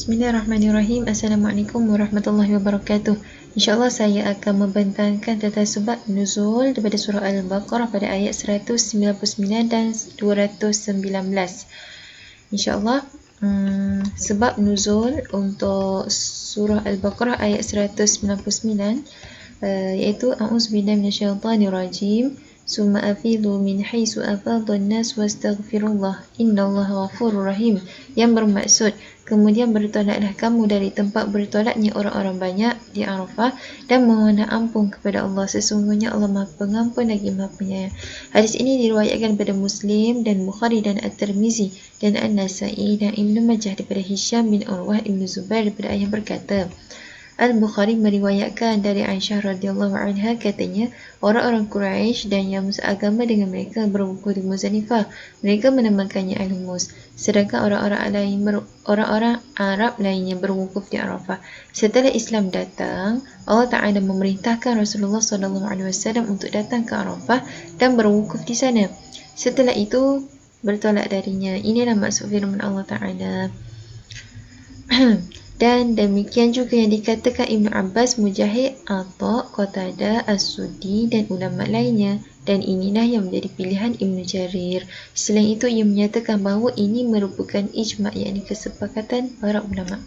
Bismillahirrahmanirrahim. Assalamualaikum warahmatullahi wabarakatuh. InsyaAllah saya akan membentangkan tentang sebab nuzul daripada surah Al-Baqarah pada ayat 199 dan 219. InsyaAllah sebab nuzul untuk surah Al-Baqarah ayat 199 iaitu A'udzubillahi minasyaitanirrajim. Summa afidu min haisu afadhan nas wastaghfirullah innallaha ghafurur rahim, yang bermaksud kemudian bertolaklah kamu dari tempat bertolaknya orang-orang banyak di Arafah dan mohonlah ampun kepada Allah, sesungguhnya Allah Maha Pengampun lagi Maha Penyayang. Hadis ini diriwayatkan daripada Muslim dan Bukhari dan At-Tirmizi dan An-Nasa'i dan Ibnu Majah daripada Hisham bin Urwah Ibnu Zubair daripada ayah berkata, Al-Bukhari meriwayatkan dari Aisyah radhiyallahu anha, katanya, orang-orang Quraisy dan yang seagama dengan mereka berwukuf di Muzdalifah. Mereka menamakannya Al-Humus. Sedangkan orang-orang Arab lainnya berwukuf di Arafah. Setelah Islam datang, Allah Ta'ala memerintahkan Rasulullah SAW untuk datang ke Arafah dan berwukuf di sana. Setelah itu bertolak darinya. Inilah maksud firman Allah Ta'ala. Dan demikian juga yang dikatakan Ibn Abbas, Mujahid, Atha, Qatadah, As-Suddi dan ulama lainnya, dan inilah yang menjadi pilihan Ibn Jarir. Selain itu, ia menyatakan bahawa ini merupakan ijma', yakni kesepakatan para ulama.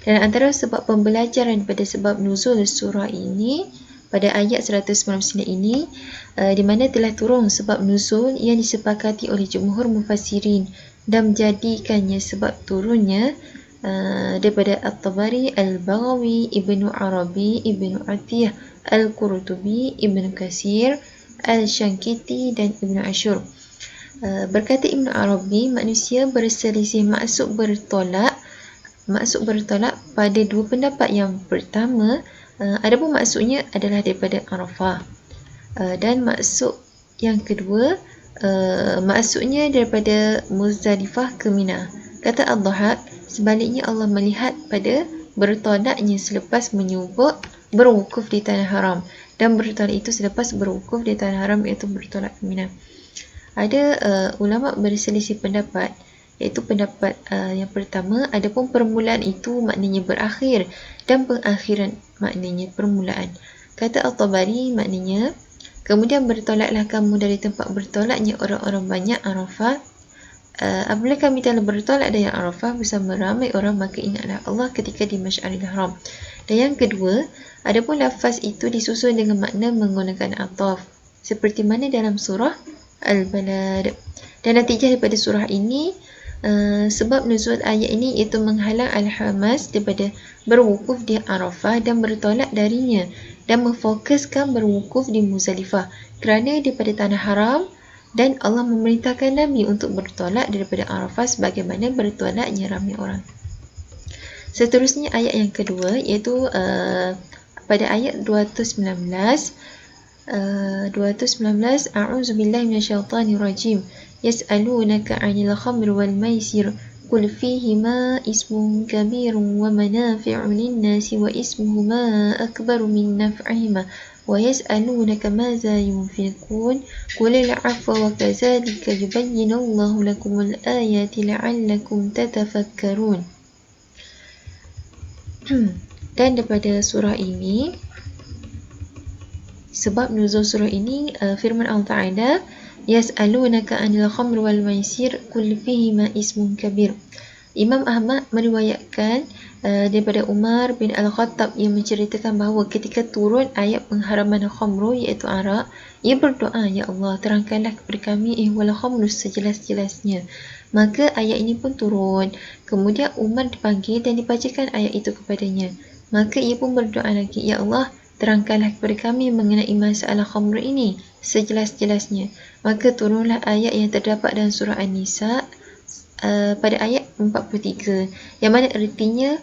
Dan antara sebab pembelajaran daripada sebab nuzul surah ini pada ayat 199 ini, di mana telah turun sebab nuzul yang disepakati oleh jumhur mufassirin dan menjadikannya sebab turunnya daripada At-Tabari, Al-Baghawi, Ibnu Arabi, Ibnu Atiyah, Al-Qurtubi, Ibnu Katsir, Al-Shankiti dan Ibnu Ashur. Berkata Ibnu Arabi, manusia berselisih maksud bertolak pada dua pendapat. Yang pertama, adapun maksudnya adalah daripada Arafah, dan maksud yang kedua, maksudnya daripada Muzdalifah ke Mina. Kata Ad-Dhahak, sebaliknya Allah melihat pada bertolaknya selepas menyubuk berwukuf di Tanah Haram, dan bertolak itu selepas berwukuf di Tanah Haram, iaitu bertolak ke Mina. Ada ulama berselisih pendapat, iaitu pendapat yang pertama, adapun permulaan itu maknanya berakhir dan pengakhiran maknanya permulaan. Kata At-Tabari, maknanya kemudian bertolaklah kamu dari tempat bertolaknya orang-orang banyak Arafah. Apabila kami telah bertolak dari Arafah bersama ramai orang, maka ingatlah Allah ketika di Masy'aril Haram. Dan yang kedua, adapun lafaz itu disusun dengan makna menggunakan ataf, seperti mana dalam surah Al-Balad. Dan natijah daripada surah ini, sebab nuzul ayat ini iaitu menghalang Al-Hamas daripada berwukuf di Arafah dan bertolak darinya, dan memfokuskan berwukuf di Muzdalifah kerana daripada Tanah Haram, dan Allah memerintahkan Nabi untuk bertolak daripada Arafah sebagaimana bertolaknya ramai orang. Seterusnya ayat yang kedua, iaitu pada ayat 219, A'udzubillahi minasyaitanirrajim. Yas'alunaka 'anil khamri wal maisir qul fihima ismun kabirun wa manafi'u lin-nasi wa ismuhuma akbaru min naf'ihima wa yas'alunaka madza yunfiqun qul al-'afwa wa kadzalika yubayyinu Allahu lakumul ayati la'allakum tatafakkarun. Dan daripada surah ini, sebab nuzul surah ini, firman Allah Ta'ala, Yas'alunaka 'anil khamri wal maisir qul fihima ismun kabir. Imam Ahmad meriwayatkan daripada Umar bin Al-Khattab yang menceritakan bahawa ketika turun ayat pengharaman khamru, iaitu arak, ia berdoa, Ya Allah, terangkanlah kepada kami ihwal khamru sejelas-jelasnya. Maka ayat ini pun turun. Kemudian Umar dipanggil dan dibacakan ayat itu kepadanya. Maka ia pun berdoa lagi, Ya Allah, terangkanlah kepada kami mengenai masalah khamru ini sejelas-jelasnya. Maka turunlah ayat yang terdapat dalam surah An-Nisa pada ayat 43, yang mana artinya,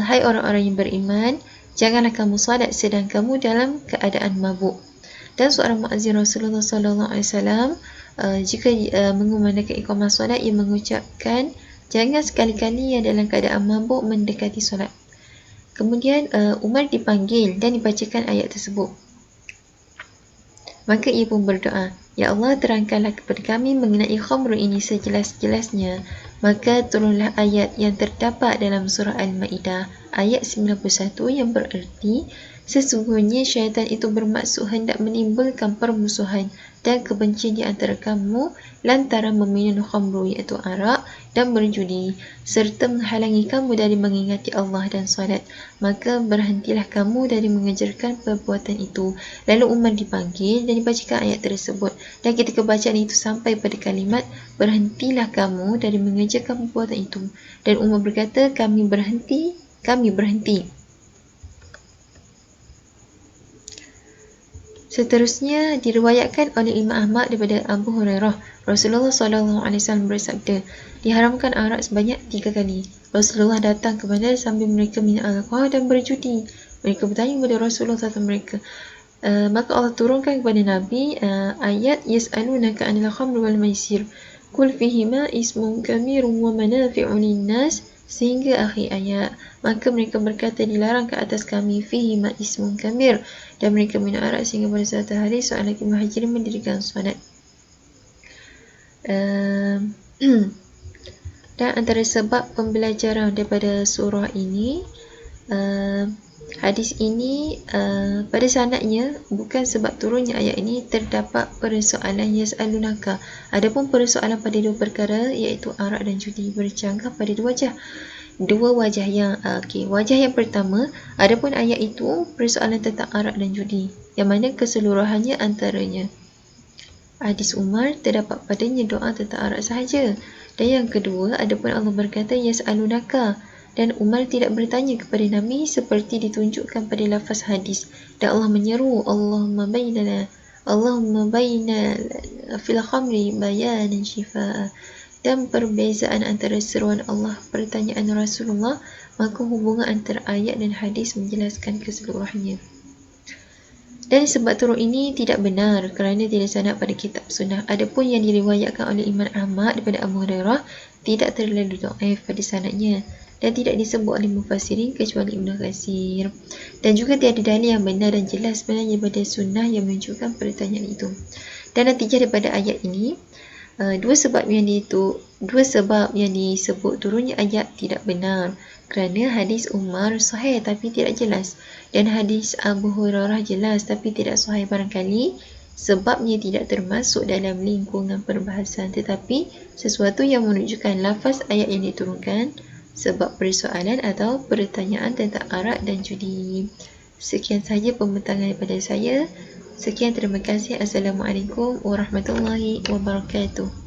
hai orang-orang yang beriman, janganlah kamu salat sedang kamu dalam keadaan mabuk. Dan seorang muazzin Rasulullah SAW, jika mengumandangkan iqamah solat, ia mengucapkan, jangan sekali-kali yang dalam keadaan mabuk mendekati solat. Kemudian Umar dipanggil dan dibacakan ayat tersebut. Maka ia pun berdoa, Ya Allah, terangkanlah kepada kami mengenai khamru ini sejelas-jelasnya. Maka turunlah ayat yang terdapat dalam surah Al-Ma'idah ayat 91 yang bererti, sesungguhnya syaitan itu bermaksud hendak menimbulkan permusuhan dan kebencian di antara kamu lantaran meminum khamru iaitu arak dan berjudi serta menghalangi kamu dari mengingati Allah dan solat. Maka berhentilah kamu dari mengerjakan perbuatan itu. Lalu Umar dipanggil dan dibacakan ayat tersebut, dan ketika bacaan itu sampai pada kalimat berhentilah kamu dari mengerjakan perbuatan itu, dan Umar berkata, kami berhenti. Seterusnya diriwayatkan oleh Imam Ahmad daripada Abu Hurairah, Rasulullah SAW bersabda, diharamkan arak sebanyak 3 kali. Rasulullah datang kepada sambil mereka minum alkohol dan berjudi. Mereka bertanya kepada Rasulullah tentang mereka. Maka Allah turunkan kepada Nabi ayat yas'alunaka 'anil khamri wal maisir qul fihima ismun kabirun wa manafi'u lin-nas sehingga akhir ayat. Maka mereka berkata, dilarang ke atas kami fihima ismun kabir, dan mereka minum arak sehingga pada suatu hari seorang lelaki muhajirin mendirikan solat. Dan antara sebab pembelajaran daripada surah ini, hadis ini pada sanadnya bukan sebab turunnya ayat ini terdapat persoalan yas'alunaka. Adapun persoalan pada dua perkara iaitu arak dan judi bercanggah pada dua wajah yang wajah yang pertama, adapun ayat itu persoalan tentang arak dan judi yang mana keseluruhannya antaranya hadis Umar terdapat padanya doa tentang arak sahaja. Dan yang kedua, adapun Allah berkata yas'alunaka, dan Umar tidak bertanya kepada Nabi seperti ditunjukkan pada lafaz hadis, dan Allah menyeru Allahumma bayna fil khamri bayanan shifaa. Dan perbezaan antara seruan Allah pertanyaan Rasulullah, maka hubungan antara ayat dan hadis menjelaskan keseluruhannya. Dan sebab turun ini tidak benar kerana tidak sanad pada kitab sunnah. Adapun yang diriwayatkan oleh Imam Ahmad daripada Abu Hurairah tidak terlalu dhaif pada sanadnya dan tidak disebut oleh mufassirin kecuali Ibnu Katsir. Dan juga tiada dalil yang benar dan jelas sebenarnya pada sunnah yang menunjukkan pertanyaan itu. Dan natijah daripada ayat ini, dua sebab yang disebut turunnya ayat tidak benar kerana hadis Umar sahih tapi tidak jelas, dan hadis Abu Hurairah jelas tapi tidak sahih. Barangkali sebabnya tidak termasuk dalam lingkungan perbahasan, tetapi sesuatu yang menunjukkan lafaz ayat yang diturunkan, sebab persoalan atau pertanyaan tentang arak dan judi. Sekian sahaja pembentangan daripada saya. Sekian, terima kasih. Assalamualaikum warahmatullahi wabarakatuh.